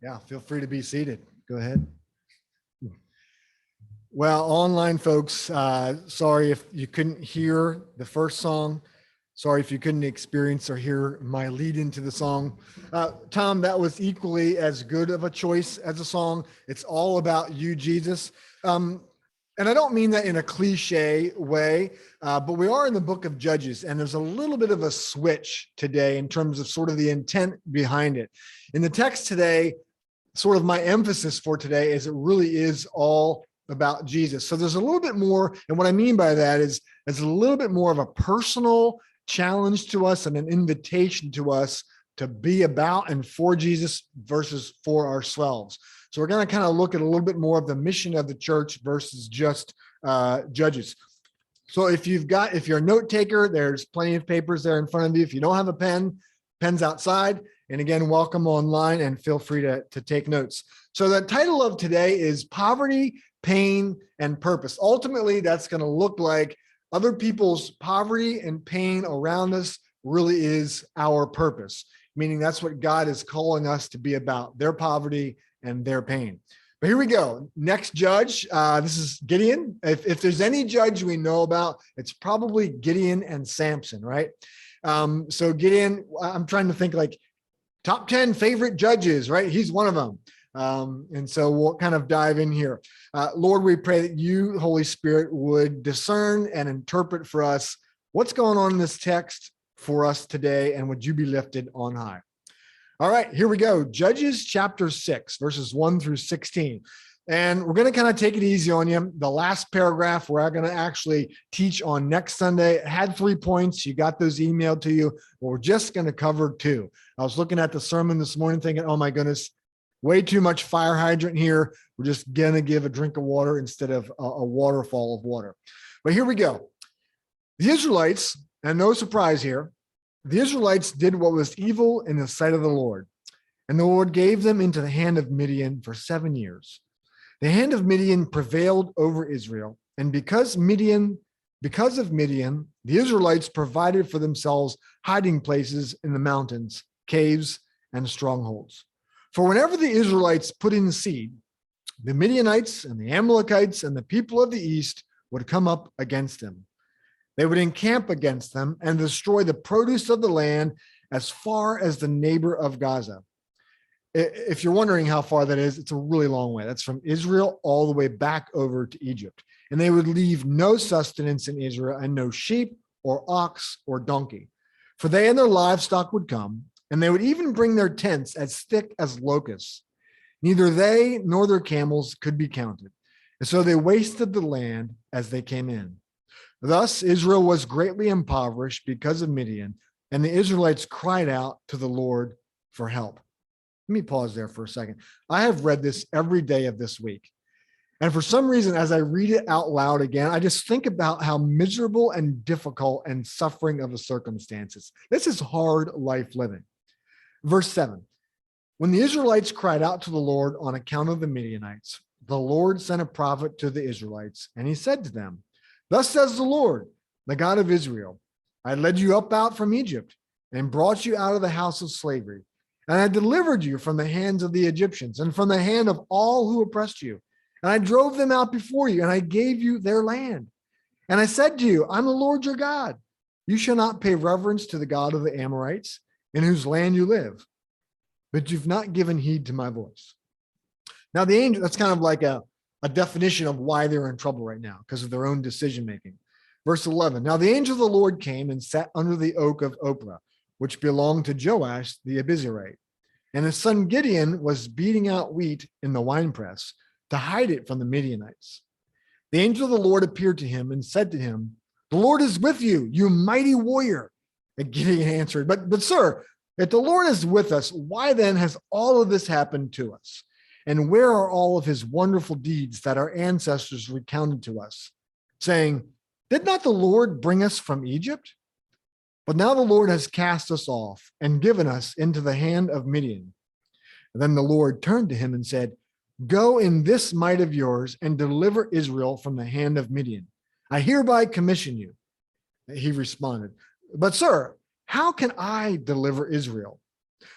Yeah, feel free to be seated. Go ahead. Well, online folks, sorry if you couldn't hear the first song. Sorry if you couldn't experience or hear my lead into the song. Tom, that was equally as good of a choice as a song. It's all about you, Jesus. And I don't mean that in a cliche way, but we are in the book of Judges, and there's a little bit of a switch today in terms of sort of the intent behind it. In the text today, sort of my emphasis for today is it really is all about Jesus. So there's a little bit more, and what I mean by that is it's a little bit more of a personal challenge to us and an invitation to us to be about and for Jesus versus for ourselves. So we're going to kind of look at a little bit more of the mission of the church versus just Judges. So if you're a note taker, there's plenty of papers there in front of you. If you don't have a pen, pen's outside. And again, welcome online and feel free to take notes. So the title of today is Poverty, Pain, and Purpose. Ultimately, that's going to look like other people's poverty and pain around us really is our purpose, meaning that's what God is calling us to be about, their poverty and their pain. But here we go. Next judge, this is Gideon. If there's any judge we know about, it's probably Gideon and Samson, right? So Gideon, I'm trying to think like top 10 favorite judges, right? He's one of them. And so we'll kind of dive in here. Lord, we pray that you, Holy Spirit, would discern and interpret for us what's going on in this text for us today, and would you be lifted on high. All right, here we go. Judges chapter 6, verses 1 through 16. And we're going to kind of take it easy on you. The last paragraph we're going to actually teach on next Sunday. It had 3 points. You got those emailed to you. We're just going to cover 2. I was looking at the sermon this morning thinking, oh my goodness, way too much fire hydrant here. We're just going to give a drink of water instead of a waterfall of water. But here we go. The Israelites, and no surprise here, the Israelites did what was evil in the sight of the Lord. And the Lord gave them into the hand of Midian for 7 years. The hand of Midian prevailed over Israel, and because of Midian, the Israelites provided for themselves hiding places in the mountains, caves, and strongholds. For whenever the Israelites put in seed, the Midianites and the Amalekites and the people of the east would come up against them. They would encamp against them and destroy the produce of the land as far as the neighbor of Gaza. If you're wondering how far that is, it's a really long way. That's from Israel all the way back over to Egypt. And they would leave no sustenance in Israel and no sheep or ox or donkey. For they and their livestock would come, and they would even bring their tents as thick as locusts. Neither they nor their camels could be counted. And so they wasted the land as they came in. Thus, Israel was greatly impoverished because of Midian, and the Israelites cried out to the Lord for help. Let me pause there for a second. I have read this every day of this week. And for some reason, as I read it out loud again, I just think about how miserable and difficult and suffering of the circumstances. This is hard life living. Verse 7, when the Israelites cried out to the Lord on account of the Midianites, the Lord sent a prophet to the Israelites, and he said to them, thus says the Lord, the God of Israel, I led you up out from Egypt and brought you out of the house of slavery. And I delivered you from the hands of the Egyptians and from the hand of all who oppressed you. And I drove them out before you, and I gave you their land. And I said to you, I'm the Lord your God. You shall not pay reverence to the God of the Amorites, in whose land you live. But you've not given heed to my voice. Now, the angel, that's kind of like a definition of why they're in trouble right now, because of their own decision making. Verse 11, now the angel of the Lord came and sat under the oak of Oprah, which belonged to Joash the Abiezrite. And his son Gideon was beating out wheat in the winepress to hide it from the Midianites. The angel of the Lord appeared to him and said to him, the Lord is with you, you mighty warrior. And Gideon answered, but sir, if the Lord is with us, why then has all of this happened to us? And where are all of his wonderful deeds that our ancestors recounted to us, saying, did not the Lord bring us from Egypt? But now the Lord has cast us off and given us into the hand of Midian. And then the Lord turned to him and said, go in this might of yours and deliver Israel from the hand of Midian. I hereby commission you. He responded, but sir, how can I deliver Israel?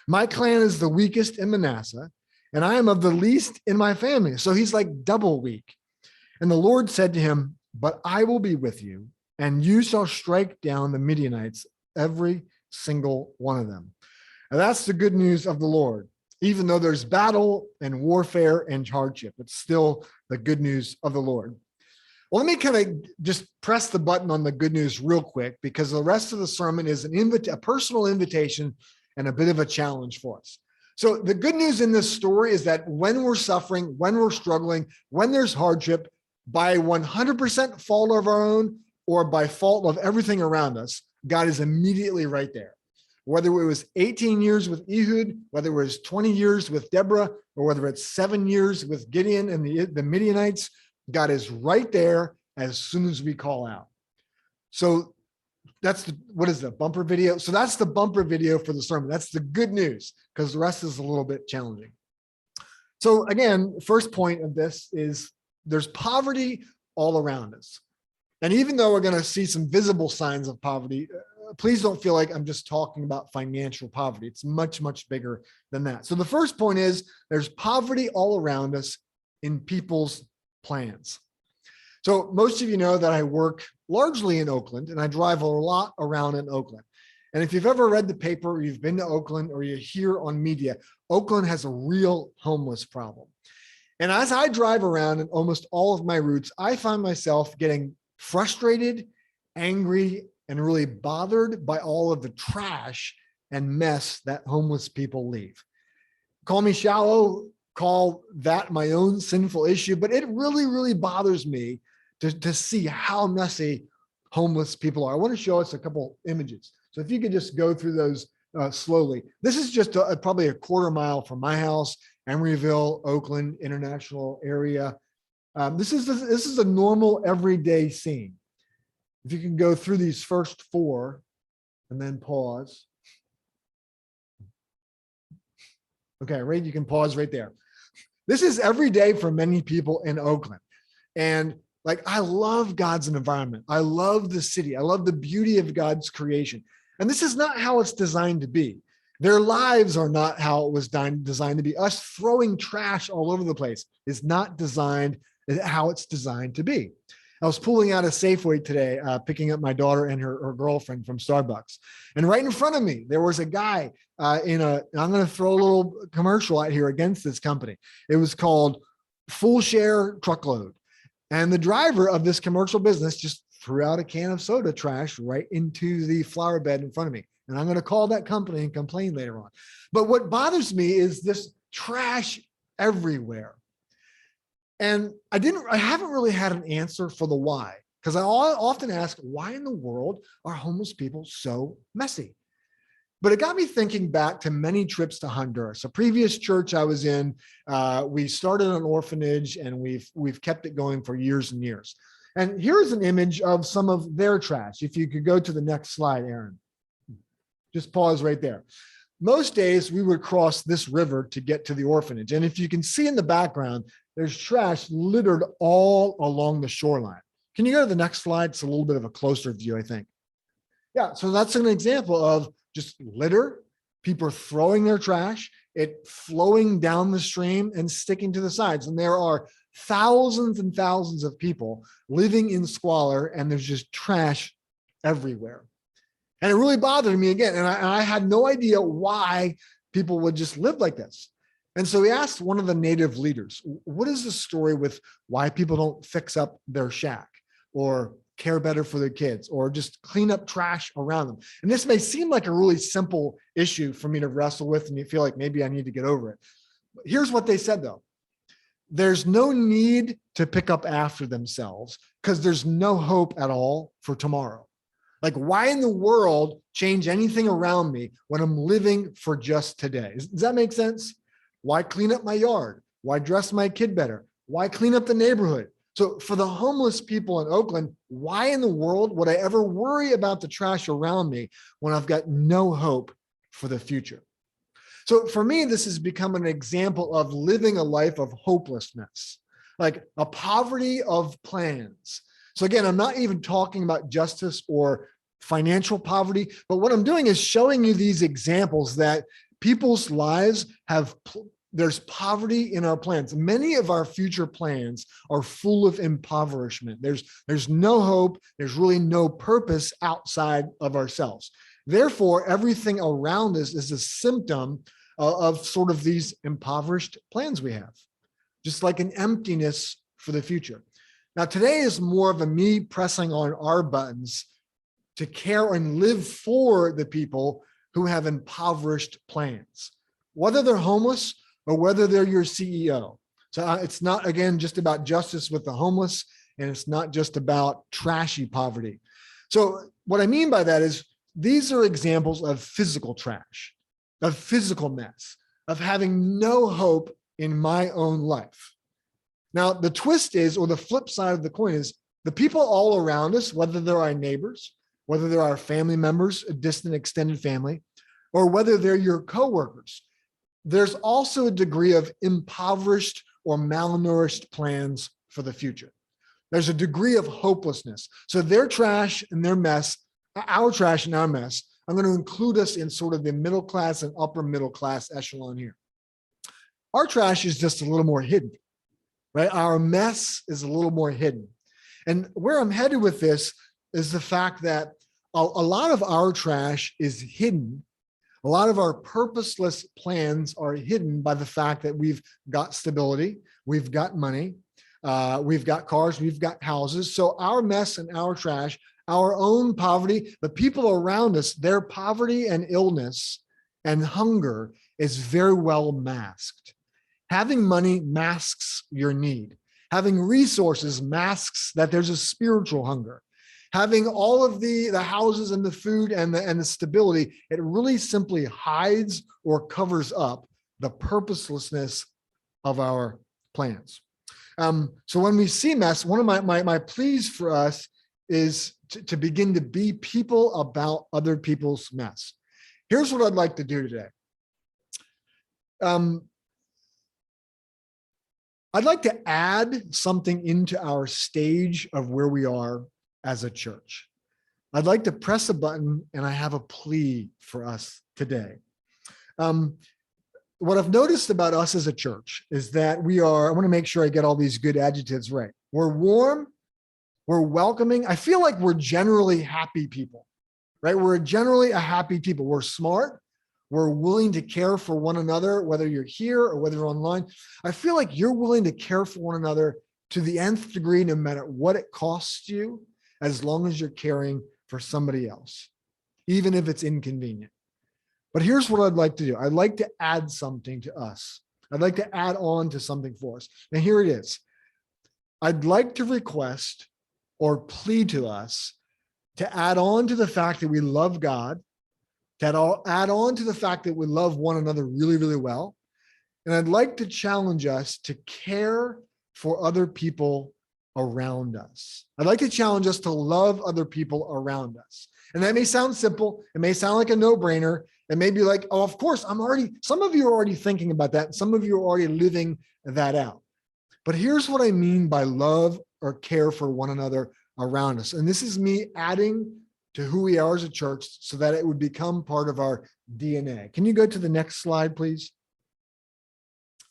My clan is the weakest in Manasseh, and I am of the least in my family. So he's like double weak. And the Lord said to him, but I will be with you, and you shall strike down the Midianites, every single one of them. And that's the good news of the Lord. Even though there's battle and warfare and hardship, it's still the good news of the Lord. Well, let me kind of just press the button on the good news real quick, because the rest of the sermon is a personal invitation and a bit of a challenge for us. So the good news in this story is that when we're suffering, when we're struggling, when there's hardship, by 100% fault of our own or by fault of everything around us, God is immediately right there. Whether it was 18 years with Ehud, whether it was 20 years with Deborah, or whether it's 7 years with Gideon and the Midianites, God is right there as soon as we call out. So that's what is the bumper video? So that's the bumper video for the sermon. That's the good news, because the rest is a little bit challenging. So again, first point of this is there's poverty all around us. And even though we're going to see some visible signs of poverty, please don't feel like I'm just talking about financial poverty. It's much, much bigger than that. So the first point is there's poverty all around us in people's plans. So most of you know that I work largely in Oakland, and I drive a lot around in Oakland. And if you've ever read the paper, or you've been to Oakland, or you hear on media, Oakland has a real homeless problem. And as I drive around in almost all of my routes, I find myself getting frustrated, angry, and really bothered by all of the trash and mess that homeless people leave. Call me shallow, call that my own sinful issue, but it really, really bothers me to see how messy homeless people are. I want to show us a couple images. So if you could just go through those slowly. This is just probably a quarter mile from my house, Emeryville, Oakland, International area. This is a normal everyday scene. If you can go through these first four and then pause. Okay, right, you can pause right there. This is every day for many people in Oakland. And like, I love God's environment. I love the city. I love the beauty of God's creation. And this is not how it's designed to be. Their lives are not how it was designed to be. Us throwing trash all over the place is not designed how it's designed to be. I was pulling out a Safeway today, picking up my daughter and her girlfriend from Starbucks. And right in front of me, there was a guy I'm going to throw a little commercial out here against this company. It was called Full Share Truckload. And the driver of this commercial business just threw out a can of soda trash right into the flower bed in front of me. And I'm going to call that company and complain later on. But what bothers me is this trash everywhere. And I haven't really had an answer for the why, because I often ask, why in the world are homeless people so messy? But it got me thinking back to many trips to Honduras. A previous church I was in, we started an orphanage, and we've kept it going for years and years. And here's an image of some of their trash. If you could go to the next slide, Aaron. Just pause right there. Most days we would cross this river to get to the orphanage. And if you can see in the background, there's trash littered all along the shoreline. Can you go to the next slide? It's a little bit of a closer view, I think. Yeah, so that's an example of just litter, people throwing their trash, it flowing down the stream and sticking to the sides. And there are thousands and thousands of people living in squalor, and there's just trash everywhere. And it really bothered me again. And I had no idea why people would just live like this. And so we asked one of the native leaders, what is the story with why people don't fix up their shack or care better for their kids or just clean up trash around them? And this may seem like a really simple issue for me to wrestle with, and you feel like maybe I need to get over it. But here's what they said, though. There's no need to pick up after themselves because there's no hope at all for tomorrow. Like, why in the world change anything around me when I'm living for just today? Does that make sense? Why clean up my yard? Why dress my kid better? Why clean up the neighborhood? So for the homeless people in Oakland, why in the world would I ever worry about the trash around me when I've got no hope for the future? So for me, this has become an example of living a life of hopelessness, like a poverty of plans. So again, I'm not even talking about justice or financial poverty, but what I'm doing is showing you these examples that people's lives have there's poverty in our plans. Many of our future plans are full of impoverishment. There's no hope. There's really no purpose outside of ourselves. Therefore, everything around us is a symptom of sort of these impoverished plans we have, just like an emptiness for the future. Now, today is more of a me pressing on our buttons to care and live for the people who have impoverished plans, whether they're homeless or whether they're your CEO. So it's not, again, just about justice with the homeless, and it's not just about trashy poverty. So what I mean by that is these are examples of physical trash, of physical mess, of having no hope in my own life. Now, the twist is, or the flip side of the coin is, the people all around us, whether they're our neighbors, whether they're our family members, a distant extended family, or whether they're your coworkers, there's also a degree of impoverished or malnourished plans for the future. There's a degree of hopelessness. So their trash and their mess, our trash and our mess, I'm going to include us in sort of the middle class and upper middle class echelon here. Our trash is just a little more hidden, right? Our mess is a little more hidden. And where I'm headed with this is the fact that a lot of our trash is hidden. A lot of our purposeless plans are hidden by the fact that we've got stability, we've got money, we've got cars, we've got houses. So our mess and our trash, our own poverty, the people around us, their poverty and illness and hunger is very well masked. Having money masks your need. Having resources masks that there's a spiritual hunger. Having all of the houses and the food and the stability, it really simply hides or covers up the purposelessness of our plans. So when we see mess, one of my pleas for us is to begin to be people about other people's mess. Here's what I'd like to do today. I'd like to add something into our stage of where we are as a church. I'd like to press a button, and I have a plea for us today. What I've noticed about us as a church is that I want to make sure I get all these good adjectives right. We're warm, we're welcoming. I feel like we're generally happy people, right? We're generally a happy people. We're smart. We're willing to care for one another, whether you're here or whether you're online. I feel like you're willing to care for one another to the nth degree, no matter what it costs you, as long as you're caring for somebody else, even if it's inconvenient. But here's what I'd like to do. I'd like to add something to us. I'd like to add on to something for us. And here it is. I'd like to request or plead to us to add on to the fact that we love God, to add on to the fact that we love one another really, really well. And I'd like to challenge us to care for other people around us. I'd like to challenge us to love other people around us. And that may sound simple. It may sound like a no-brainer. It may be like, oh, of course, some of you are already thinking about that. Some of you are already living that out. But here's what I mean by love or care for one another around us. And this is me adding to who we are as a church so that it would become part of our DNA. Can you go to the next slide, please?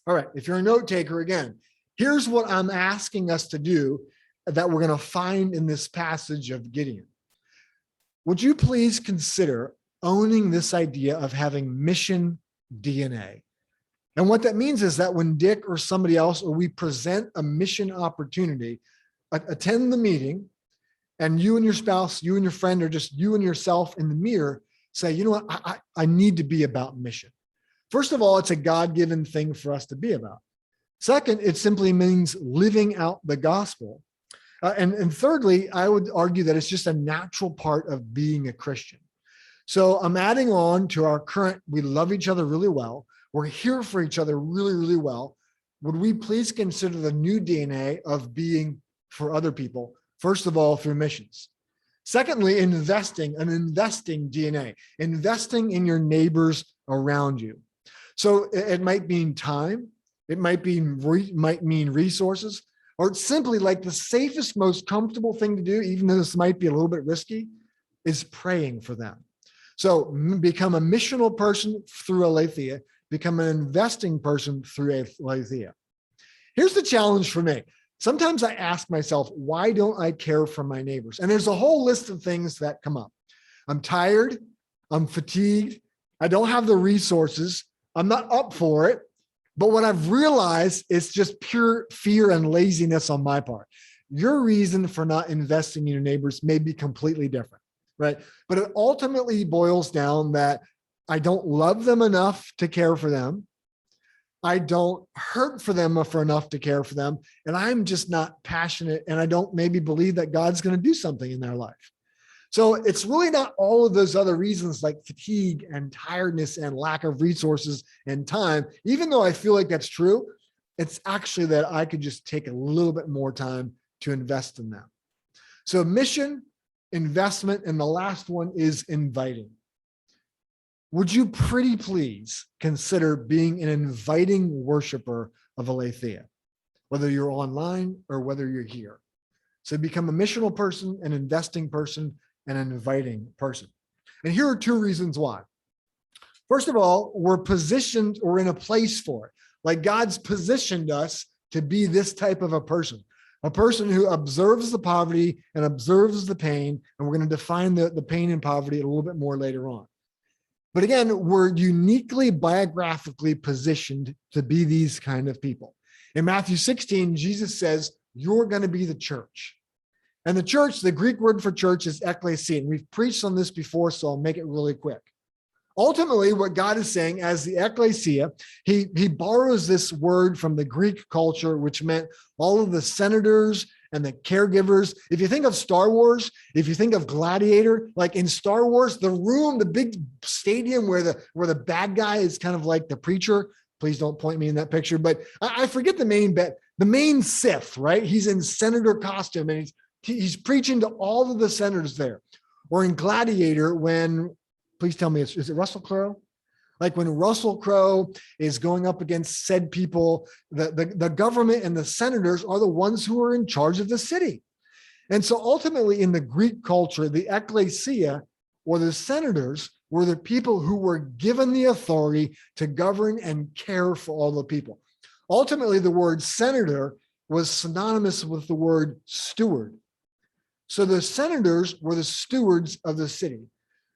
All right, if you're a note taker, again, here's what I'm asking us to do that we're going to find in this passage of Gideon. Would you please consider owning this idea of having mission DNA? And what that means is that when Dick or somebody else, or we present a mission opportunity, attend the meeting, and you and your spouse, you and your friend, or just you and yourself in the mirror say, you know what, I need to be about mission. First of all, it's a God-given thing for us to be about. Second, it simply means living out the gospel. And thirdly, I would argue that it's just a natural part of being a Christian. So I'm adding on to our current, we love each other really well. We're here for each other really, really well. Would we please consider the new DNA of being for other people? First of all, through missions. Secondly, investing DNA, investing in your neighbors around you. So it might mean time, it might mean resources, or it's simply like the safest, most comfortable thing to do, even though this might be a little bit risky, is praying for them. So become a missional person through Aletheia. become an investing person through Aletheia. Here's the challenge for me. Sometimes I ask myself, why don't I care for my neighbors? And there's a whole list of things that come up. I'm tired. I'm fatigued. I don't have the resources. I'm not up for it. But what I've realized is just pure fear and laziness on my part. Your reason for not investing in your neighbors may be completely different, right? But it ultimately boils down that I don't love them enough to care for them. I don't hurt for them for enough to care for them. And I'm just not passionate, and I don't maybe believe that God's going to do something in their life. So it's really not all of those other reasons like fatigue and tiredness and lack of resources and time. Even though I feel like that's true, it's actually that I could just take a little bit more time to invest in them. So mission, investment, and the last one is inviting. Would you pretty please consider being an inviting worshiper of Aletheia, whether you're online or whether you're here? So become a missional person, an investing person, and an inviting person. And here are two reasons why. First of all, we're in a place for it. Like God's positioned us to be this type of a person who observes the poverty and observes the pain. And we're going to define the pain and poverty a little bit more later on. But again, we're uniquely biographically positioned to be these kind of people. In Matthew 16, Jesus says, you're going to be the church. And the church, the Greek word for church is ekklesia. And we've preached on this before, so I'll make it really quick. Ultimately, what God is saying as the ekklesia, he borrows this word from the Greek culture, which meant all of the senators and the caregivers. If you think of Star Wars, if you think of Gladiator, like in Star Wars, the room, the big stadium where the bad guy is kind of like the preacher. Please don't point me in that picture, but I forget the main Sith, right? He's in senator costume and he's preaching to all of the senators there. Or in Gladiator, please tell me, is it Russell Crowe? Like when Russell Crowe is going up against said people, the government and the senators are the ones who are in charge of the city. And so ultimately in the Greek culture, the ekklesia or the senators were the people who were given the authority to govern and care for all the people. Ultimately, the word senator was synonymous with the word steward. So the senators were the stewards of the city.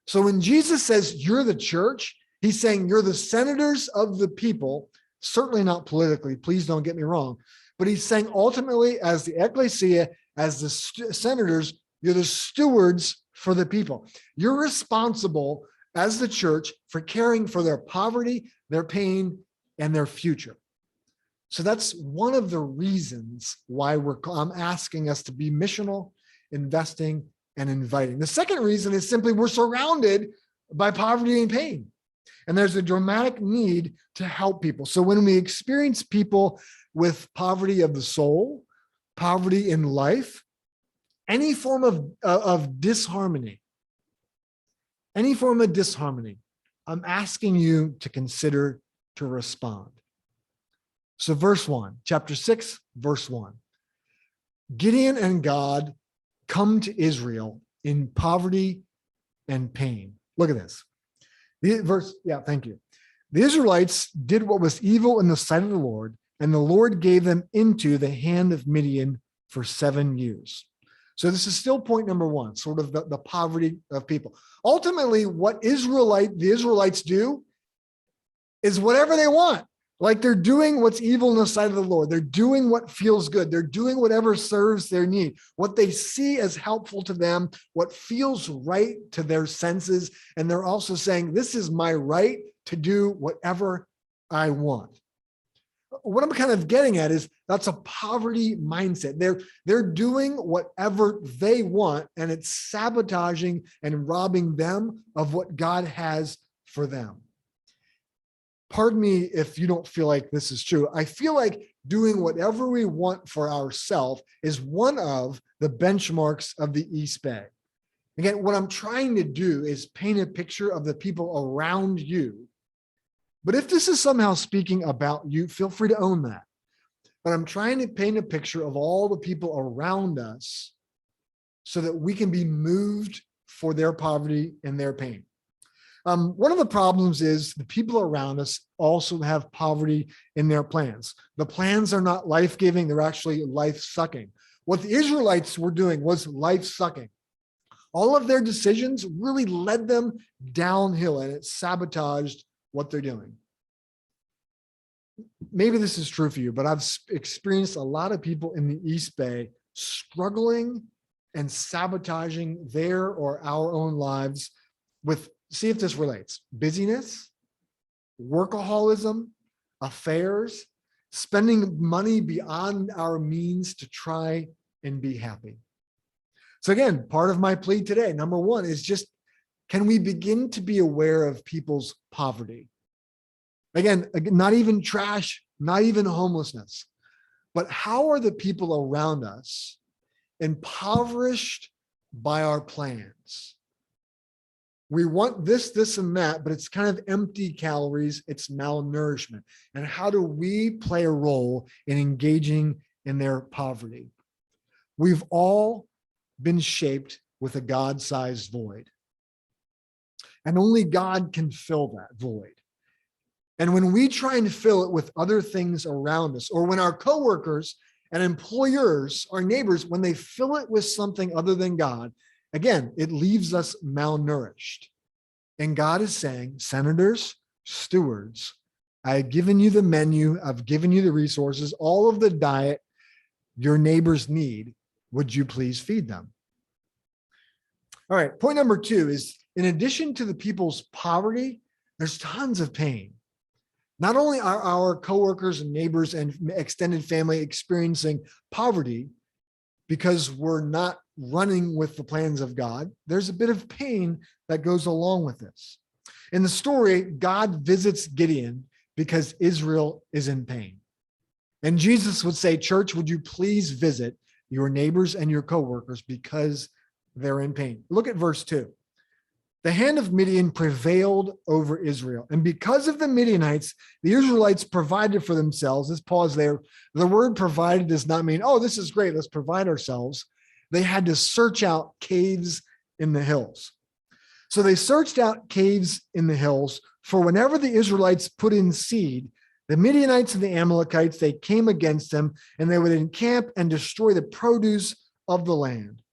So when Jesus says you're the church, he's saying you're the senators of the people, certainly not politically, please don't get me wrong, but he's saying ultimately as the ekklesia, as the senators, you're the stewards for the people. You're responsible as the church for caring for their poverty, their pain, and their future. So that's one of the reasons why I'm asking us to be missional, investing, and inviting. The second reason is simply we're surrounded by poverty and pain. And there's a dramatic need to help people. So when we experience people with poverty of the soul, poverty in life, any form of disharmony, I'm asking you to consider to respond. So verse 1, chapter 6, verse 1. Gideon and God come to Israel in poverty and pain. Look at this. Thank you. The Israelites did what was evil in the sight of the Lord, and the Lord gave them into the hand of Midian for 7 years. So this is still point number one, sort of the poverty of people. Ultimately, what the Israelites do is whatever they want. Like they're doing what's evil in the sight of the Lord. They're doing what feels good. They're doing whatever serves their need, what they see as helpful to them, what feels right to their senses. And they're also saying, this is my right to do whatever I want. What I'm kind of getting at is that's a poverty mindset. They're doing whatever they want, and it's sabotaging and robbing them of what God has for them. Pardon me if you don't feel like this is true. I feel like doing whatever we want for ourselves is one of the benchmarks of the East Bay. Again, what I'm trying to do is paint a picture of the people around you. But if this is somehow speaking about you, feel free to own that. But I'm trying to paint a picture of all the people around us so that we can be moved for their poverty and their pain. One of the problems is the people around us also have poverty in their plans. The plans are not life-giving, they're actually life-sucking. What the Israelites were doing was life-sucking. All of their decisions really led them downhill, and it sabotaged what they're doing. Maybe this is true for you, but I've experienced a lot of people in the East Bay struggling and sabotaging their or our own lives with, see if this relates, busyness, workaholism, affairs, spending money beyond our means to try and be happy. So again, part of my plea today, number one, is just, can we begin to be aware of people's poverty? Again, not even trash, not even homelessness, but how are the people around us impoverished by our plans? We want this, and that, but it's kind of empty calories. It's malnourishment. And how do we play a role in engaging in their poverty? We've all been shaped with a God-sized void. And only God can fill that void. And when we try and fill it with other things around us, or when our coworkers and employers, our neighbors, when they fill it with something other than God, again, it leaves us malnourished. And God is saying, senators, stewards, I have given you the menu, I've given you the resources, all of the diet your neighbors need. Would you please feed them? All right, point number two is, in addition to the people's poverty, there's tons of pain. Not only are our coworkers and neighbors and extended family experiencing poverty because we're not running with the plans of God, there's a bit of pain that goes along with this. In the story, God visits Gideon because Israel is in pain. And Jesus would say, church, would you please visit your neighbors and your coworkers because they're in pain? Look at verse 2. The hand of Midian prevailed over Israel. And because of the Midianites, the Israelites provided for themselves. Let's pause there. The word provided does not mean, oh, this is great, let's provide ourselves. They had to search out caves in the hills. So they searched out caves in the hills for whenever the Israelites put in seed, the Midianites and the Amalekites, they came against them, and they would encamp and destroy the produce of the land.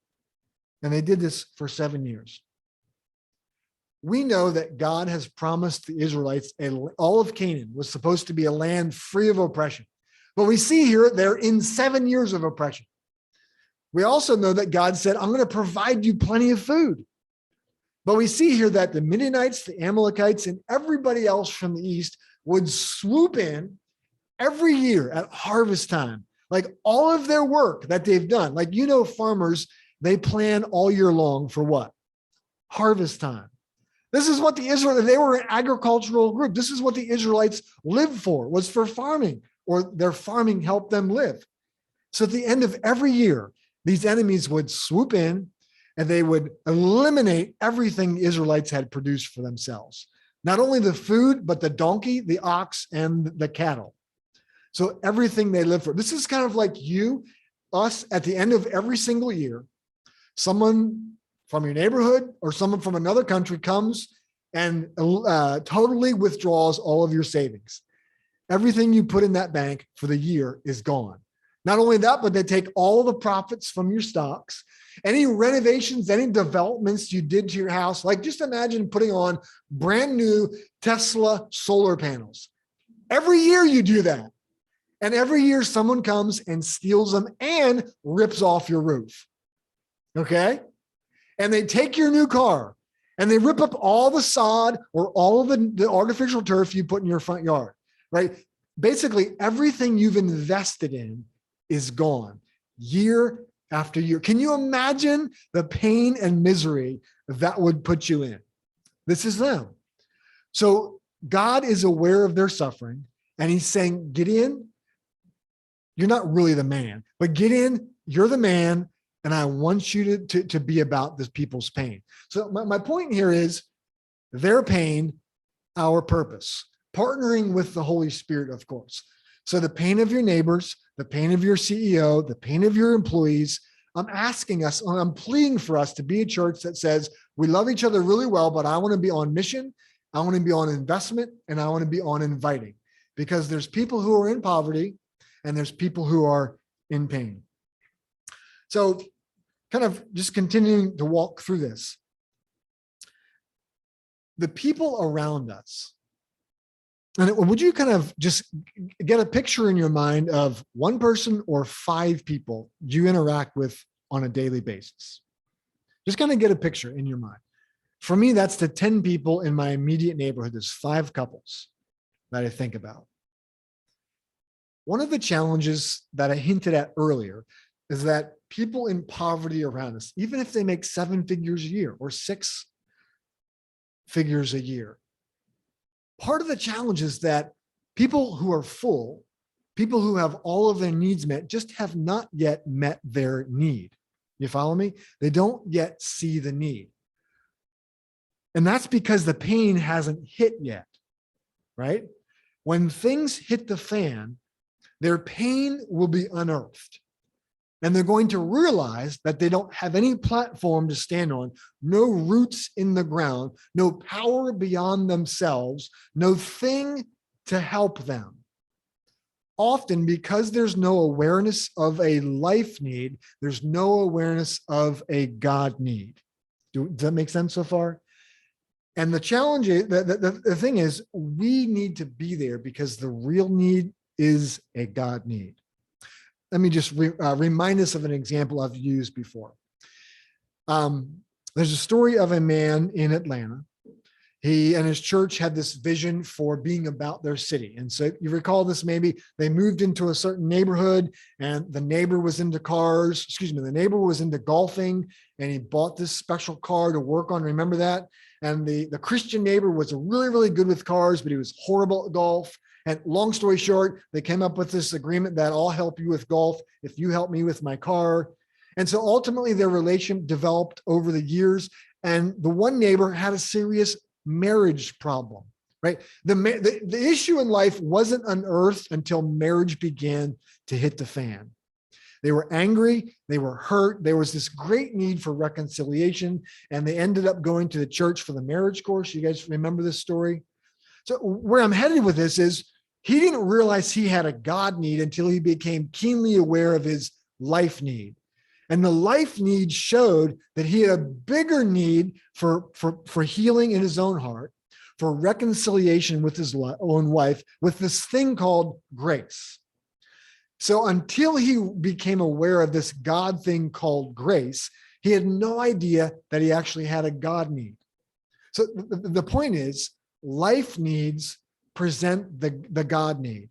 And they did this for 7 years. We know that God has promised the Israelites, all of Canaan was supposed to be a land free of oppression. But we see here they're in 7 years of oppression. We also know that God said, I'm going to provide you plenty of food. But we see here that the Midianites, the Amalekites, and everybody else from the east would swoop in every year at harvest time. Like all of their work that they've done, like, farmers, they plan all year long for what? Harvest time. This is what they were an agricultural group. This is what the Israelites lived for, was for farming, or their farming helped them live. So at the end of every year, these enemies would swoop in and they would eliminate everything the Israelites had produced for themselves. Not only the food, but the donkey, the ox, and the cattle. So everything they lived for. This is kind of like us, at the end of every single year, someone from your neighborhood or someone from another country comes and totally withdraws all of your savings. Everything you put in that bank for the year is gone. Not only that, but they take all the profits from your stocks, any renovations, any developments you did to your house. Like, just imagine putting on brand new Tesla solar panels. Every year you do that. And every year someone comes and steals them and rips off your roof. Okay? And they take your new car and they rip up all the sod or all of the artificial turf you put in your front yard, right? Basically, everything you've invested in is gone year after year. Can you imagine the pain and misery that would put you in? This is them. So God is aware of their suffering, and he's saying, Gideon, you're not really the man, but Gideon, you're the man, and I want you to be about this people's pain. So my point here is their pain, our purpose, partnering with the Holy Spirit, of course. So the pain of your neighbors, the pain of your CEO, the pain of your employees, I'm asking us, I'm pleading for us to be a church that says We love each other really well, but I want to be on mission. I want to be on investment, and I want to be on inviting, because there's people who are in poverty and there's people who are in pain. So kind of just continuing to walk through this. The people around us, and would you kind of just get a picture in your mind of one person or 5 people you interact with on a daily basis? Just kind of get a picture in your mind. For me, that's the 10 people in my immediate neighborhood. There's 5 couples that I think about. One of the challenges that I hinted at earlier is that people in poverty around us, even if they make 7 figures a year or 6 figures a year, part of the challenge is that people who are full, people who have all of their needs met, just have not yet met their need. You follow me? They don't yet see the need. And that's because the pain hasn't hit yet, right? When things hit the fan, their pain will be unearthed. And they're going to realize that they don't have any platform to stand on, no roots in the ground, no power beyond themselves, no thing to help them. Often, because there's no awareness of a life need, there's no awareness of a God need. Does that make sense so far? And the challenge is, the thing is, we need to be there because the real need is a God need. Let me just remind us of an example I've used before. There's a story of a man in Atlanta. He and his church had this vision for being about their city. And so you recall this, maybe they moved into a certain neighborhood and the neighbor was into cars, the neighbor was into golfing, and he bought this special car to work on. Remember that? And the Christian neighbor was really, really good with cars, but he was horrible at golf. And long story short, they came up with this agreement that I'll help you with golf if you help me with my car. And so ultimately their relation developed over the years. And the one neighbor had a serious marriage problem, right? The issue in life wasn't unearthed until marriage began to hit the fan. They were angry, they were hurt, there was this great need for reconciliation, and they ended up going to the church for the marriage course. You guys remember this story? So where I'm headed with this is, he didn't realize he had a God need until he became keenly aware of his life need. And the life need showed that he had a bigger need for healing in his own heart, for reconciliation with his own wife, with this thing called grace. So until he became aware of this God thing called grace, he had no idea that he actually had a God need. So the point is, life needs present the God need.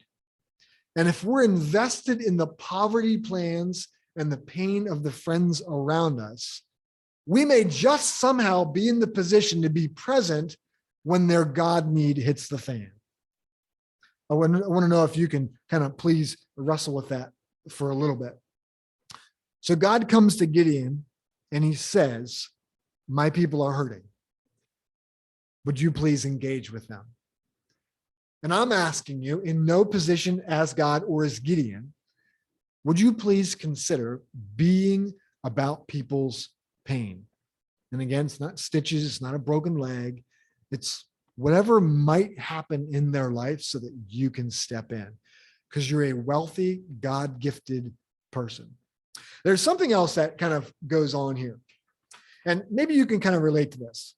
And if we're invested in the poverty plans and the pain of the friends around us, we may just somehow be in the position to be present when their God need hits the fan. I want to know if you can kind of please wrestle with that for a little bit. So God comes to Gideon and he says, my people are hurting. Would you please engage with them? And I'm asking you, in no position as God or as Gideon, would you please consider being about people's pain? And again, it's not stitches, it's not a broken leg. It's whatever might happen in their life so that you can step in, because you're a wealthy, God-gifted person. There's something else that kind of goes on here. And maybe you can kind of relate to this.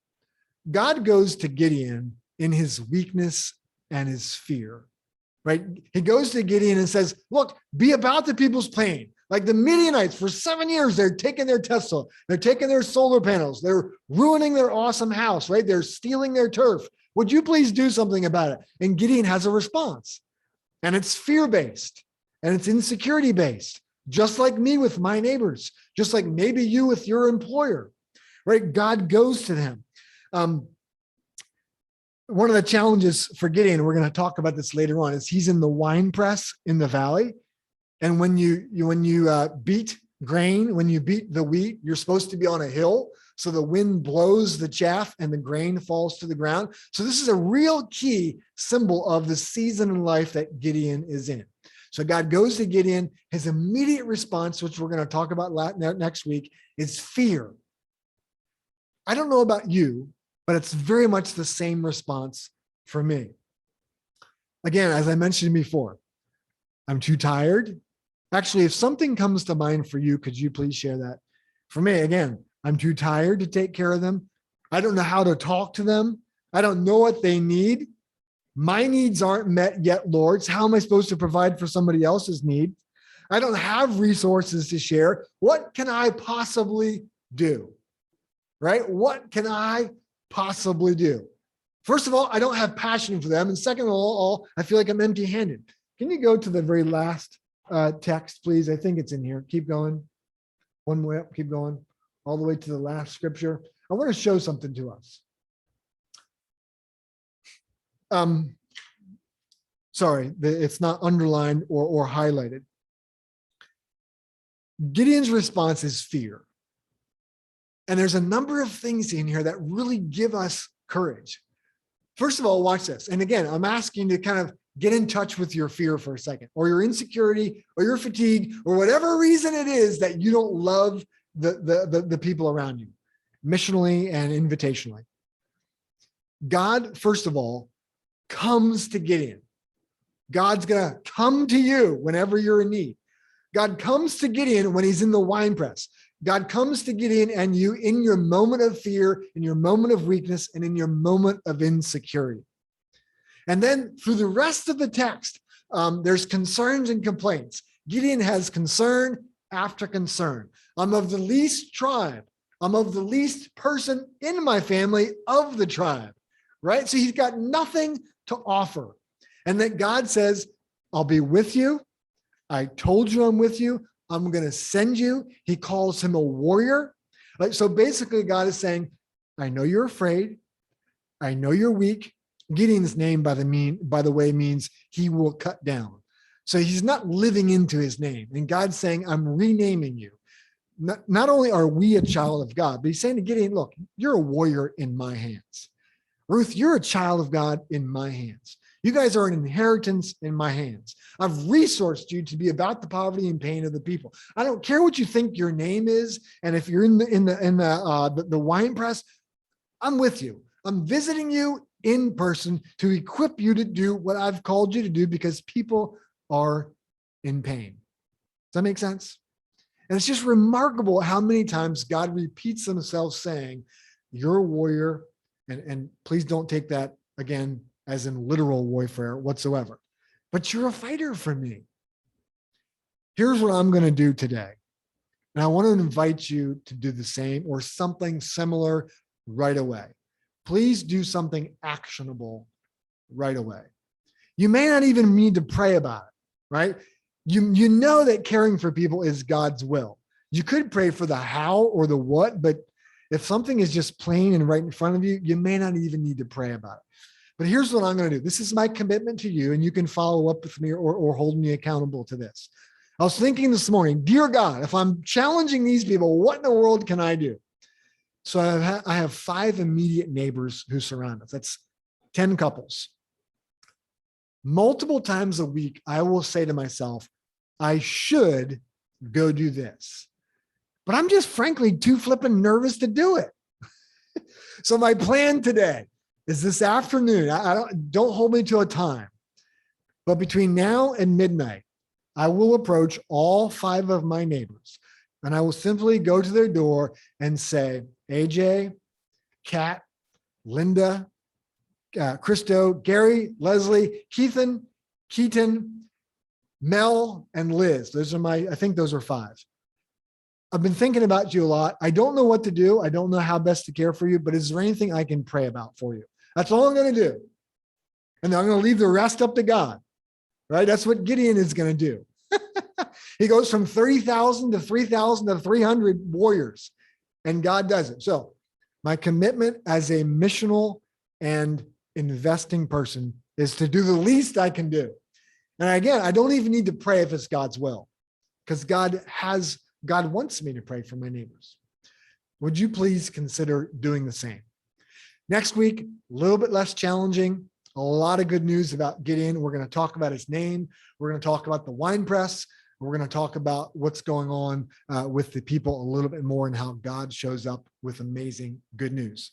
God goes to Gideon in his weakness and his fear, right? He goes to Gideon and says, look, be about the people's pain. Like the Midianites, for 7 years, they're taking their Tesla, they're taking their solar panels, they're ruining their awesome house, right? They're stealing their turf. Would you please do something about it? And Gideon has a response, and it's fear-based and it's insecurity-based, just like me with my neighbors, just like maybe you with your employer, right? God goes to them. One of the challenges for Gideon, we're going to talk about this later on, is he's in the wine press in the valley. And when you beat grain, when you beat the wheat, you're supposed to be on a hill. So the wind blows the chaff and the grain falls to the ground. So this is a real key symbol of the season in life that Gideon is in. So God goes to Gideon. His immediate response, which we're going to talk about next week, is fear. I don't know about you, but it's very much the same response for me. Again, as I mentioned before, I'm too tired. Actually, if something comes to mind for you, could you please share that? For me, again, I'm too tired to take care of them. I don't know how to talk to them. I don't know what they need. My needs aren't met yet, Lord. So how am I supposed to provide for somebody else's need? I don't have resources to share. What can I possibly do? Right? What can I possibly do? First of all, I don't have passion for them. And second of all, I feel like I'm empty-handed. Can you go to the very last text, please? I think it's in here. Keep going. One way up, keep going. All the way to the last scripture. I want to show something to us. Sorry, it's not underlined or highlighted. Gideon's response is fear. And there's a number of things in here that really give us courage. First of all, watch this. And again, I'm asking you to kind of get in touch with your fear for a second, or your insecurity, or your fatigue, or whatever reason it is that you don't love the people around you, missionally and invitationally. God, first of all, comes to Gideon. God's going to come to you whenever you're in need. God comes to Gideon when he's in the winepress. God comes to Gideon and you in your moment of fear, in your moment of weakness, and in your moment of insecurity. And then through the rest of the text, there's concerns and complaints. Gideon has concern after concern. I'm of the least tribe. I'm of the least person in my family of the tribe, right? So he's got nothing to offer. And then God says, I'll be with you. I told you I'm with you. I'm going to send you. He calls him a warrior. So basically God is saying, I know you're afraid. I know you're weak. Gideon's name, by the way, means he will cut down. So he's not living into his name. And God's saying, I'm renaming you. Not only are we a child of God, but he's saying to Gideon, look, you're a warrior in my hands. Ruth, you're a child of God in my hands. You guys are an inheritance in my hands. I've resourced you to be about the poverty and pain of the people. I don't care what you think your name is, and if you're in the wine press, I'm with you. I'm visiting you in person to equip you to do what I've called you to do because people are in pain. Does that make sense? And it's just remarkable how many times God repeats himself saying, you're a warrior, and please don't take that again as in literal warfare whatsoever, but you're a fighter for me. Here's what I'm going to do today. And I want to invite you to do the same or something similar right away. Please do something actionable right away. You may not even need to pray about it, right? You know that caring for people is God's will. You could pray for the how or the what, but if something is just plain and right in front of you, you may not even need to pray about it. But here's what I'm going to do. This is my commitment to you, and you can follow up with me or hold me accountable to this. I was thinking this morning, dear God, if I'm challenging these people, what in the world can I do? So I have 5 immediate neighbors who surround us. That's 10 couples. Multiple times a week, I will say to myself, I should go do this. But I'm just frankly too flippin' nervous to do it. So my plan today is this afternoon. Don't hold me to a time, but between now and midnight, I will approach all 5 of my neighbors, and I will simply go to their door and say, AJ, Kat, Linda, Christo, Gary, Leslie, Keaton, Mel, and Liz. I think those are 5. I've been thinking about you a lot. I don't know what to do. I don't know how best to care for you, but is there anything I can pray about for you? That's all I'm going to do. And then I'm going to leave the rest up to God, right? That's what Gideon is going to do. He goes from 30,000 to 3,000 to 300 warriors, and God does it. So my commitment as a missional and investing person is to do the least I can do. And again, I don't even need to pray if it's God's will, because God wants me to pray for my neighbors. Would you please consider doing the same? Next week, a little bit less challenging, a lot of good news about Gideon. We're going to talk about his name. We're going to talk about the wine press. We're going to talk about what's going on with the people a little bit more and how God shows up with amazing good news.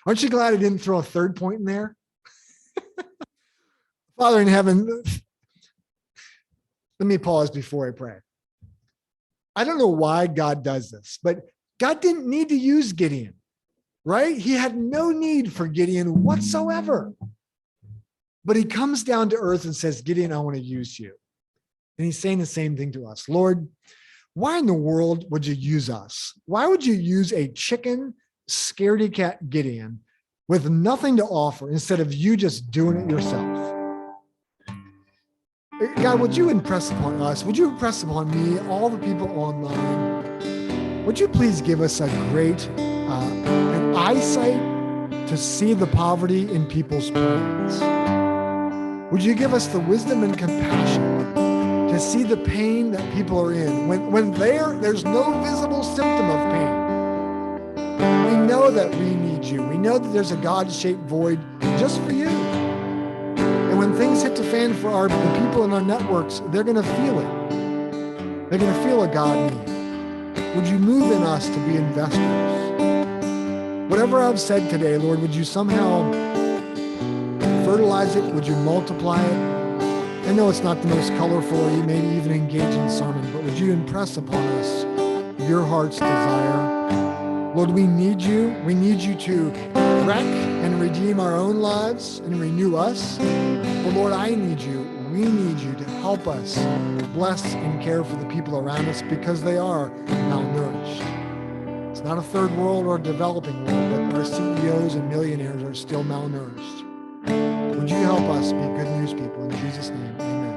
Aren't you glad I didn't throw a third point in there? Father in heaven, let me pause before I pray. I don't know why God does this, but God didn't need to use Gideon, right? He had no need for Gideon whatsoever. But he comes down to earth and says, Gideon, I want to use you. And he's saying the same thing to us. Lord, why in the world would you use us? Why would you use a chicken, scaredy cat Gideon with nothing to offer instead of you just doing it yourself? God, would you impress upon us? Would you impress upon me, all the people online? Would you please give us a great an eyesight to see the poverty in people's plans? Would you give us the wisdom and compassion to see the pain that people are in when there's no visible symptom of pain? We know that we need you. We know that there's a God-shaped void just for you. And when things hit the fan for the people in our networks, they're going to feel it. They're going to feel a God need. Would you move in us to be investors? Whatever I've said today, Lord, would you somehow fertilize it? Would you multiply it? I know it's not the most colorful or maybe even engaging sermon, but would you impress upon us your heart's desire? Lord, we need you. We need you to wreck and redeem our own lives and renew us. But Lord, I need you. We need you to help us bless and care for the people around us because they are malnourished. It's not a third world or a developing world, but our CEOs and millionaires are still malnourished. Would you help us be good news people? In Jesus' name, amen.